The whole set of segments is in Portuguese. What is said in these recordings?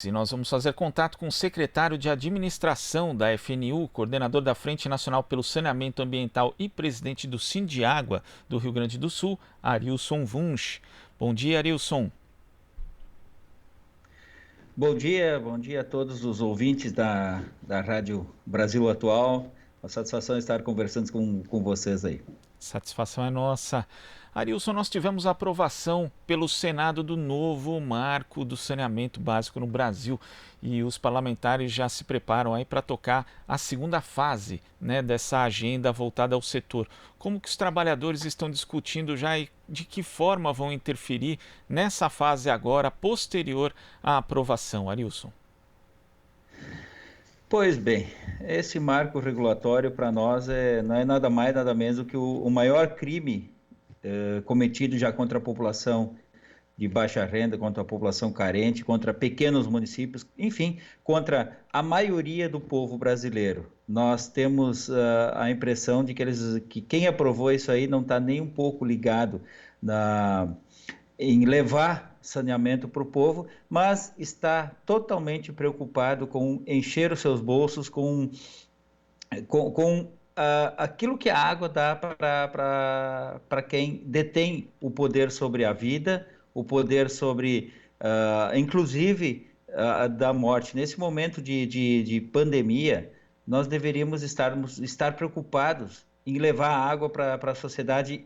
E nós vamos fazer contato com o secretário de Administração da FNU, coordenador da Frente Nacional pelo Saneamento Ambiental e presidente do Sindiágua do Rio Grande do Sul, Arilson Wunsch. Bom dia, Arilson. Bom dia a todos os ouvintes da Rádio Brasil Atual. Uma satisfação estar conversando com vocês aí. Satisfação é nossa. Arilson, nós tivemos a aprovação pelo Senado do novo marco do saneamento básico no Brasil e os parlamentares já se preparam aí para tocar a segunda fase, né, dessa agenda voltada ao setor. Como que os trabalhadores estão discutindo já e de que forma vão interferir nessa fase agora, posterior à aprovação, Arilson? Pois bem, esse marco regulatório para nós não é nada mais, nada menos do que o maior crime cometido já contra a população de baixa renda, contra a população carente, contra pequenos municípios, enfim, contra a maioria do povo brasileiro. Nós temos a impressão de que quem aprovou isso aí não está nem um pouco ligado em levar saneamento para o povo, mas está totalmente preocupado com encher os seus bolsos com aquilo que a água dá para quem detém o poder sobre a vida, o poder sobre, inclusive, da morte. Nesse momento de pandemia, nós deveríamos estar preocupados em levar a água para a sociedade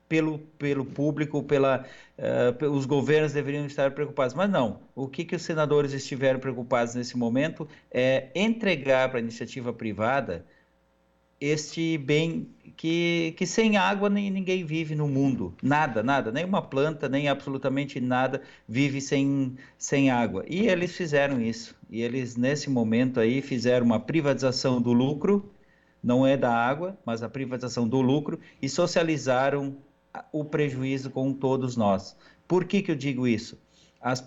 pelo público, os governos deveriam estar preocupados, mas não. O que os senadores estiveram preocupados nesse momento é entregar para a iniciativa privada este bem que sem água ninguém vive no mundo. Nada, nem uma planta, nem absolutamente nada vive sem água. E eles fizeram isso. E eles, nesse momento aí, fizeram uma privatização do lucro, não é da água, mas a privatização do lucro, e socializaram o prejuízo com todos nós. Por que eu digo isso? As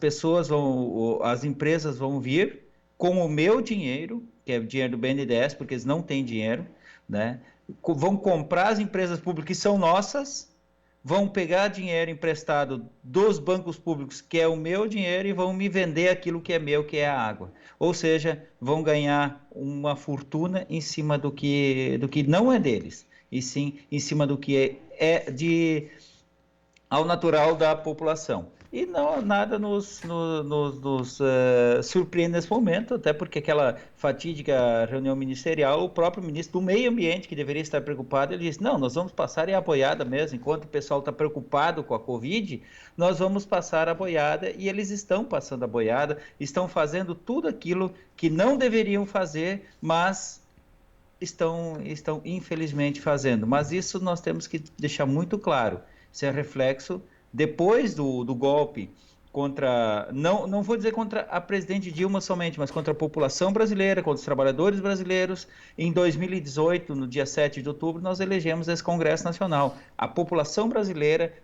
empresas vão vir com o meu dinheiro, que é o dinheiro do BNDES, porque eles não têm dinheiro, né? Vão comprar as empresas públicas que são nossas, vão pegar dinheiro emprestado dos bancos públicos, que é o meu dinheiro, e vão me vender aquilo que é meu, que é a água. Ou seja, vão ganhar uma fortuna em cima do que não é deles, e sim em cima do que ao natural da população. E não, nada nos surpreende nesse momento, até porque aquela fatídica reunião ministerial, o próprio ministro do Meio Ambiente, que deveria estar preocupado, ele disse, não, nós vamos passar a boiada mesmo, enquanto o pessoal está preocupado com a Covid, nós vamos passar a boiada, e eles estão passando a boiada, estão fazendo tudo aquilo que não deveriam fazer, mas estão infelizmente fazendo. Mas isso nós temos que deixar muito claro, isso é reflexo depois do golpe contra, não vou dizer contra a presidente Dilma somente, mas contra a população brasileira, contra os trabalhadores brasileiros. Em 2018, no dia 7 de outubro, nós elegemos esse Congresso Nacional. A população brasileira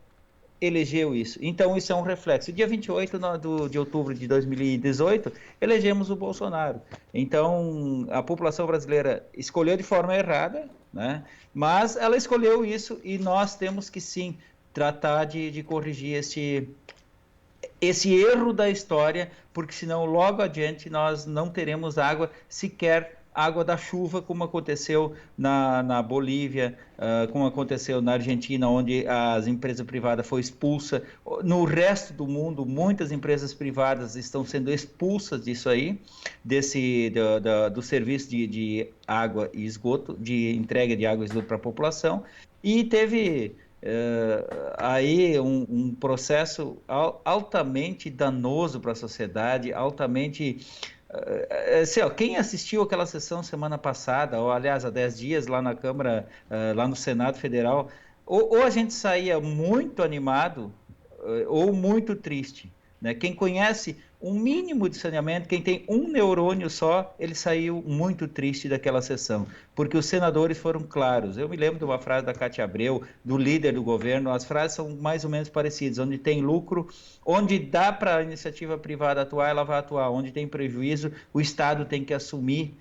elegeu isso. Então, isso é um reflexo. Dia 28 de outubro de 2018, elegemos o Bolsonaro. Então, a população brasileira escolheu de forma errada, né? Mas ela escolheu isso e nós temos que, sim, tratar de corrigir esse erro da história, porque senão logo adiante nós não teremos água, sequer água da chuva, como aconteceu na Bolívia, como aconteceu na Argentina, onde as empresas privadas foram expulsas. No resto do mundo, muitas empresas privadas estão sendo expulsas disso aí, do serviço de água e esgoto, de entrega de água e esgoto para a população, e teve aí um processo altamente danoso para a sociedade, altamente assim, ó, quem assistiu aquela sessão semana passada, ou aliás, há 10 dias lá na Câmara, lá no Senado Federal, ou a gente saía muito animado, ou muito triste, né? Quem conhece um mínimo de saneamento, quem tem um neurônio só, ele saiu muito triste daquela sessão, porque os senadores foram claros. Eu me lembro de uma frase da Cátia Abreu, do líder do governo, as frases são mais ou menos parecidas, onde tem lucro, onde dá para a iniciativa privada atuar, ela vai atuar, onde tem prejuízo, o Estado tem que assumir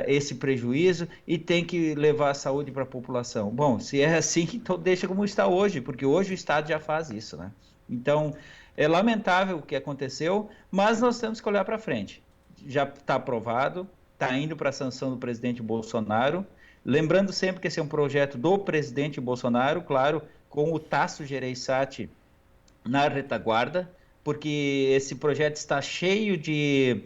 esse prejuízo e tem que levar a saúde para a população. Bom, se é assim, então deixa como está hoje, porque hoje o Estado já faz isso, né? Então, É lamentável o que aconteceu, mas nós temos que olhar para frente. Já está aprovado, está indo para a sanção do presidente Bolsonaro. Lembrando sempre que esse é um projeto do presidente Bolsonaro, claro, com o Tasso Gereissati na retaguarda, porque esse projeto está cheio de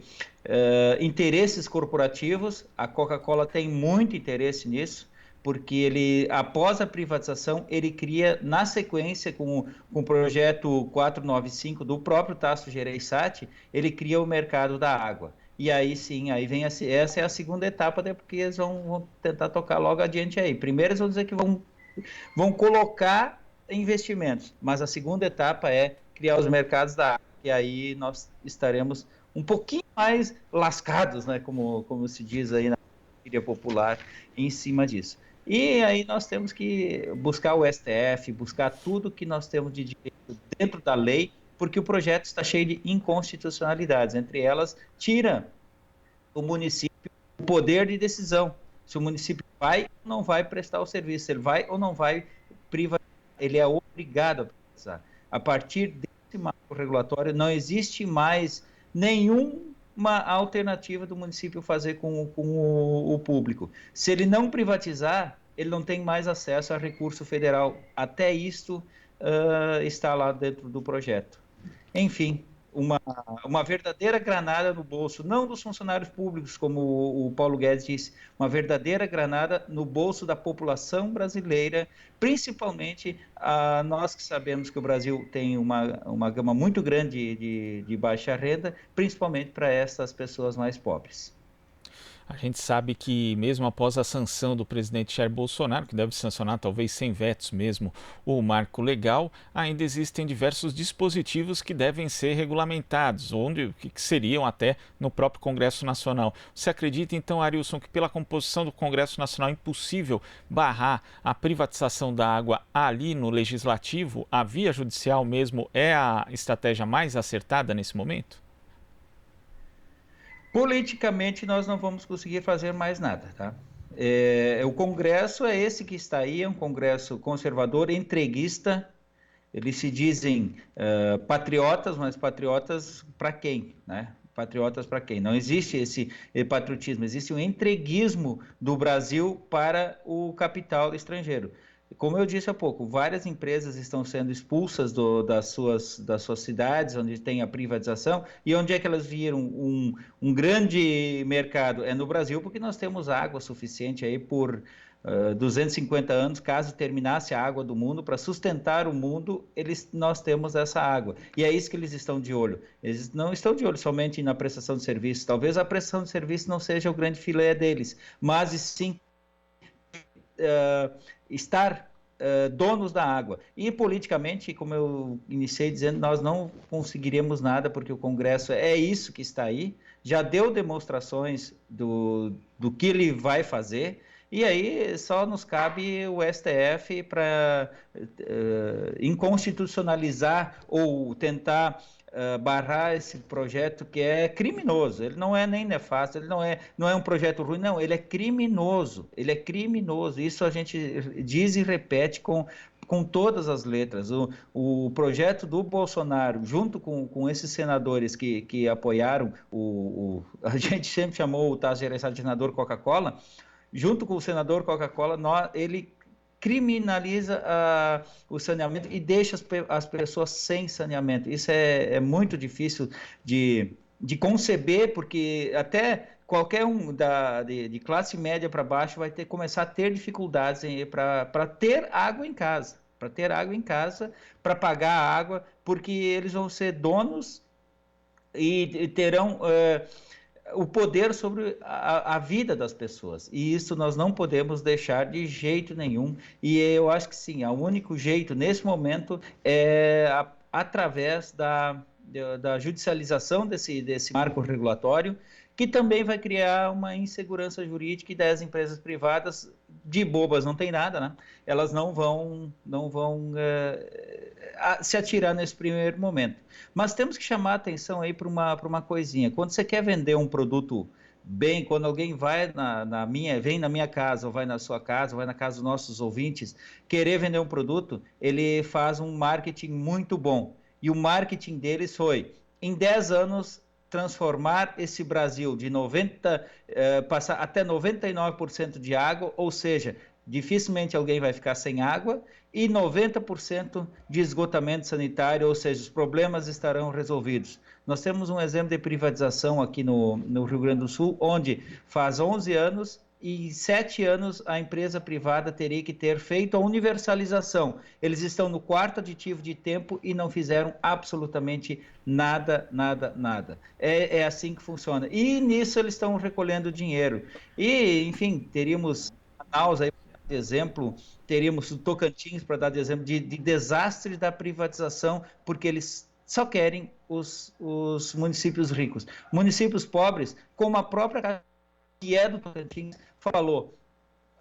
interesses corporativos. A Coca-Cola tem muito interesse nisso, porque ele, após a privatização, ele cria, na sequência, com o projeto 495 do próprio Tasso Gereissati, ele cria o mercado da água. E aí sim, aí vem essa é a segunda etapa, porque eles vão tentar tocar logo adiante aí. Primeiro eles vão dizer que vão colocar investimentos, mas a segunda etapa é criar os mercados da água, e aí nós estaremos um pouquinho mais lascados, né, como se diz aí na gíria popular, em cima disso. E aí nós temos que buscar o STF, buscar tudo que nós temos de direito dentro da lei, porque o projeto está cheio de inconstitucionalidades. Entre elas, tira do município o poder de decisão. Se o município vai ou não vai prestar o serviço, ele vai ou não vai privatizar, ele é obrigado a privatizar. A partir desse marco regulatório, não existe mais nenhuma alternativa do município fazer com o público. Se ele não privatizar, ele não tem mais acesso a recurso federal. Até isto está lá dentro do projeto. Enfim, uma verdadeira granada no bolso, não dos funcionários públicos, como o Paulo Guedes disse, uma verdadeira granada no bolso da população brasileira, principalmente nós que sabemos que o Brasil tem uma gama muito grande de baixa renda, principalmente para essas pessoas mais pobres. A gente sabe que mesmo após a sanção do presidente Jair Bolsonaro, que deve sancionar talvez sem vetos mesmo o marco legal, ainda existem diversos dispositivos que devem ser regulamentados, que seriam até no próprio Congresso Nacional. Você acredita então, Arilson, que pela composição do Congresso Nacional é impossível barrar a privatização da água ali no Legislativo? A via judicial mesmo é a estratégia mais acertada nesse momento? Politicamente, nós não vamos conseguir fazer mais nada, tá? O Congresso é esse que está aí, é um Congresso conservador, entreguista. Eles se dizem patriotas, mas patriotas para quem, né? Patriotas para quem? Não existe esse patriotismo, existe um entreguismo do Brasil para o capital estrangeiro. Como eu disse há pouco, várias empresas estão sendo expulsas das suas cidades, onde tem a privatização, e onde é que elas viram um grande mercado? É no Brasil, porque nós temos água suficiente aí por 250 anos, caso terminasse a água do mundo, para sustentar o mundo, nós temos essa água. E é isso que eles estão de olho. Eles não estão de olho somente na prestação de serviço. Talvez a prestação de serviço não seja o grande filé deles, mas sim estar donos da água. E politicamente, como eu iniciei dizendo, nós não conseguiremos nada, porque o Congresso é isso que está aí, já deu demonstrações do que ele vai fazer, e aí só nos cabe o STF para inconstitucionalizar ou tentar barrar esse projeto que é criminoso. Ele não é nem nefasto, ele não é um projeto ruim, não, ele é criminoso, isso a gente diz e repete com todas as letras. O projeto do Bolsonaro, junto com esses senadores que apoiaram, a gente sempre chamou o Tasso Gereissati de senador Coca-Cola, junto com o senador Coca-Cola, ele criminaliza o saneamento e deixa as pessoas sem saneamento. Isso é muito difícil de conceber, porque até qualquer um de classe média para baixo vai começar a ter dificuldades para ter água em casa, para pagar a água, porque eles vão ser donos e terão o poder sobre a vida das pessoas, e isso nós não podemos deixar de jeito nenhum, e eu acho que sim, o único jeito nesse momento é através da judicialização desse marco regulatório, que também vai criar uma insegurança jurídica, e das empresas privadas de bobas não tem nada, né? Elas não vão se atirar nesse primeiro momento. Mas temos que chamar a atenção aí para uma coisinha. Quando você quer vender um produto bem, quando alguém vem na minha casa, ou vai na sua casa, ou vai na casa dos nossos ouvintes, querer vender um produto, ele faz um marketing muito bom. E o marketing deles foi, em 10 anos, transformar esse Brasil de passar até 99% de água, ou seja, dificilmente alguém vai ficar sem água, e 90% de esgotamento sanitário, ou seja, os problemas estarão resolvidos. Nós temos um exemplo de privatização aqui no Rio Grande do Sul, onde faz 11 anos e em 7 anos a empresa privada teria que ter feito a universalização. Eles estão no quarto aditivo de tempo e não fizeram absolutamente nada. É assim que funciona. E nisso eles estão recolhendo dinheiro. E, enfim, teríamos Manaus aí, de exemplo, teríamos o Tocantins para dar de exemplo de desastre da privatização, porque eles só querem os municípios ricos. Municípios pobres, como a própria que é do Tocantins, falou,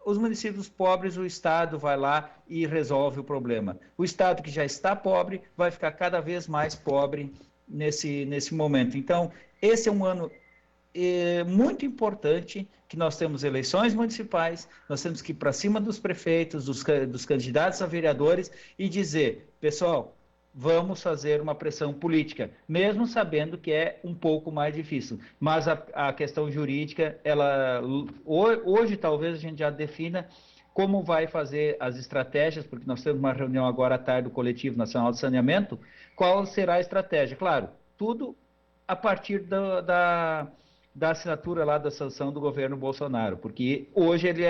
os municípios pobres, o Estado vai lá e resolve o problema. O Estado que já está pobre vai ficar cada vez mais pobre nesse momento. Então, esse é um ano muito importante, que nós temos eleições municipais, nós temos que ir para cima dos prefeitos, dos candidatos a vereadores e dizer, pessoal, vamos fazer uma pressão política, mesmo sabendo que é um pouco mais difícil. Mas a questão jurídica, hoje talvez a gente já defina como vai fazer as estratégias, porque nós temos uma reunião agora à tarde do Coletivo Nacional de Saneamento, qual será a estratégia? Claro, tudo a partir da assinatura lá da sanção do governo Bolsonaro, porque hoje ele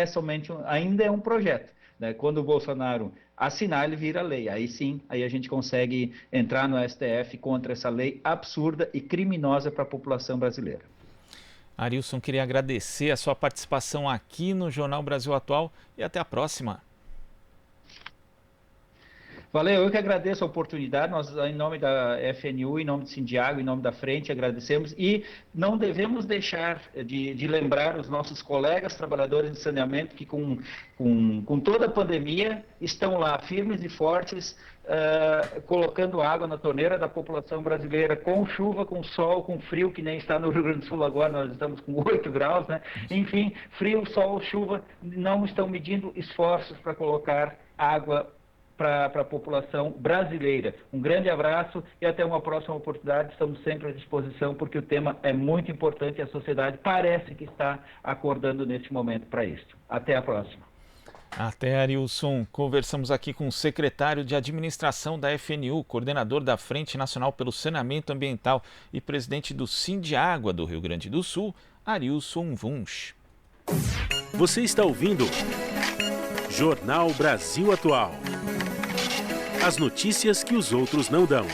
ainda é um projeto. Né? Quando o Bolsonaro assinar, ele vira lei. Aí sim, aí a gente consegue entrar no STF contra essa lei absurda e criminosa para a população brasileira. Arilson, queria agradecer a sua participação aqui no Jornal Brasil Atual e até a próxima. Valeu, eu que agradeço a oportunidade, nós em nome da FNU, em nome do Sindiago, em nome da Frente, agradecemos e não devemos deixar de lembrar os nossos colegas trabalhadores de saneamento que com toda a pandemia estão lá firmes e fortes, colocando água na torneira da população brasileira, com chuva, com sol, com frio, que nem está no Rio Grande do Sul agora, nós estamos com 8 graus, né? Enfim, frio, sol, chuva, não estão medindo esforços para colocar água para a população brasileira. Um grande abraço e até uma próxima oportunidade. Estamos sempre à disposição porque o tema é muito importante e a sociedade parece que está acordando neste momento para isso. Até a próxima. Até, Arilson. Conversamos aqui com o secretário de Administração da FNU, coordenador da Frente Nacional pelo Saneamento Ambiental e presidente do Sindiágua do Rio Grande do Sul, Arilson Wunsch. Você está ouvindo Jornal Brasil Atual. As notícias que os outros não dão.